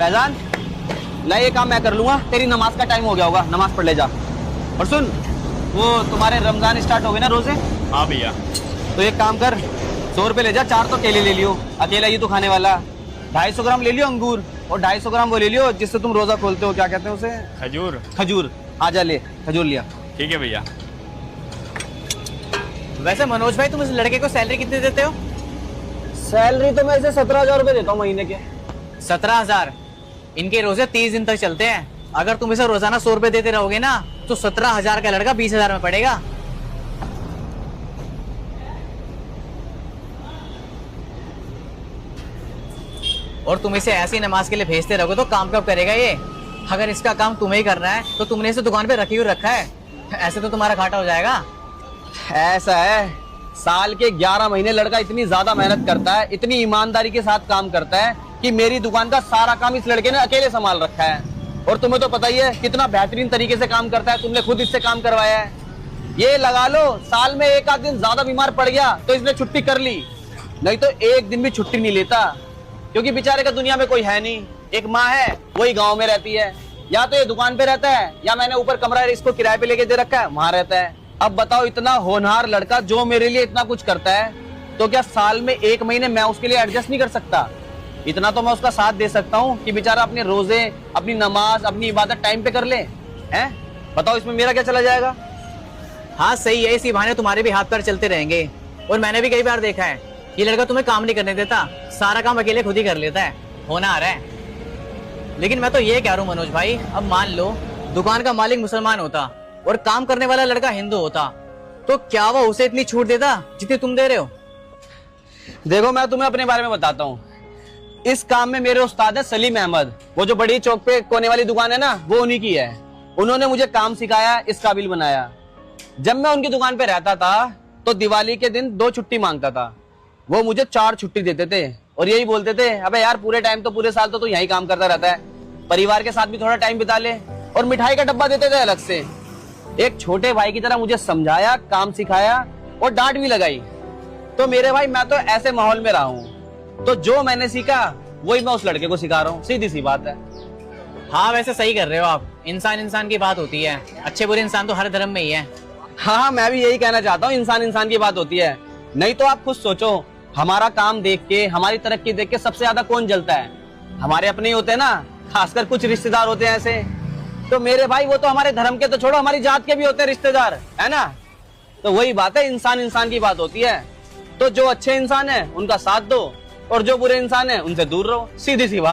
फैजान, ला ये काम मैं कर लूंगा, तेरी नमाज का टाइम हो गया होगा, नमाज पढ़ ले जा। और सुन, वो तुम्हारे रमजान स्टार्ट हो गए ना रोजे? हाँ भैया। तो एक काम कर, 100 रुपए ले जा, 4 तो केले ले लियो, अकेला ही तो खाने वाला। 250 ग्राम ले लियो अंगूर, और 250 ग्राम वो ले लियो जिससे तुम रोजा खोलते हो, क्या कहते हैं उसे? खजूर। खजूर। आजा ले, खजूर लिया। ठीक है भैया। वैसे मनोज भाई, तुम इस लड़के को सैलरी कितनी देते हो? सैलरी तो मैं इसे 17,000 रुपए देता हूँ महीने के। 17,000? इनके रोजे 30 दिन तक चलते हैं। अगर तुम इसे रोजाना 100 रुपए देते रहोगे ना, तो 17,000 का लड़का 20,000 में पड़ेगा। और तुम इसे ऐसी नमाज के लिए भेजते रहोगे तो काम कब करेगा ये? अगर इसका काम तुम्हें ही करना है तो तुमने इसे दुकान पे रखी हुई रखा है, ऐसे तो तुम्हारा घाटा हो जाएगा। ऐसा है, साल के 11 महीने लड़का इतनी ज्यादा मेहनत करता है, इतनी ईमानदारी के साथ काम करता है कि मेरी दुकान का सारा काम इस लड़के ने अकेले संभाल रखा है। और तुम्हें तो पता ही है कितना बेहतरीन तरीके से काम करता है, तुमने खुद इससे काम करवाया है। ये लगा लो, साल में एक आध दिन ज्यादा बीमार पड़ गया तो इसने छुट्टी कर ली, नहीं तो एक दिन भी छुट्टी नहीं लेता, क्योंकि बेचारे का दुनिया में कोई है नहीं। एक माँ है, वही गाँव में रहती है, या तो ये दुकान पे रहता है या मैंने ऊपर कमरा इसको किराए पे लेके दे रखा है, वहां रहता है। अब बताओ, इतना होनहार लड़का जो मेरे लिए इतना कुछ करता है, तो क्या साल में 1 महीने मैं उसके लिए एडजस्ट नहीं कर सकता? इतना तो मैं उसका साथ दे सकता हूँ कि बेचारा अपने रोजे, अपनी नमाज, अपनी इबादत टाइम पे कर ले। हैं? बताओ, इसमें मेरा क्या चला जाएगा? हाँ सही है, इसी बहाने तुम्हारे भी हाथ पैर चलते रहेंगे। और मैंने भी कई बार देखा है, ये लड़का तुम्हें काम नहीं करने देता, सारा काम अकेले खुद ही कर लेता है, होना आ रहा है। लेकिन मैं तो ये कह रहा हूँ मनोज भाई, अब मान लो दुकान का मालिक मुसलमान होता और काम करने वाला लड़का हिंदू होता, तो क्या वो उसे इतनी छूट देता जितनी तुम दे रहे हो? देखो, मैं तुम्हें अपने बारे में बताता हूँ। इस काम में मेरे उस्ताद है सलीम अहमद, वो जो बड़ी चौक पे कोने वाली दुकान है ना, वो उन्हीं की है। उन्होंने मुझे काम सिखाया, इस काबिल बनाया। जब मैं उनकी दुकान पे रहता था तो दिवाली के दिन 2 छुट्टी मांगता था, वो मुझे 4 छुट्टी देते थे और यही बोलते थे, अबे यार पूरे टाइम तो पूरे साल तो तू यही काम करता रहता है, परिवार के साथ भी थोड़ा टाइम बिता ले। और मिठाई का डब्बा देते थे अलग से। एक छोटे भाई की तरह मुझे समझाया, काम सिखाया और डांट भी लगाई। तो मेरे भाई, मैं तो ऐसे माहौल में रहा हूँ, तो जो मैंने सीखा वही मैं उस लड़के को सिखा रहा हूँ, सीधी सी बात है। हाँ वैसे सही कर रहे हो आप, इंसान इंसान की बात होती है, अच्छे बुरे इंसान तो हर धर्म में ही है। हाँ, मैं भी यही कहना चाहता हूँ, इंसान इंसान की बात होती है। नहीं तो आप खुद सोचो, हमारा काम देख के, हमारी तरक्की देख के सबसे ज्यादा कौन जलता है? हमारे अपने ही होते हैं ना, खासकर कुछ रिश्तेदार होते हैं ऐसे। तो मेरे भाई, वो तो हमारे धर्म के तो छोड़ो, हमारी जात के भी होते हैं रिश्तेदार, है ना? तो वही बात है, इंसान इंसान की बात होती है। तो जो अच्छे इंसान है उनका साथ दो, और जो बुरे इंसान है उनसे दूर रहो, सीधी सी बात।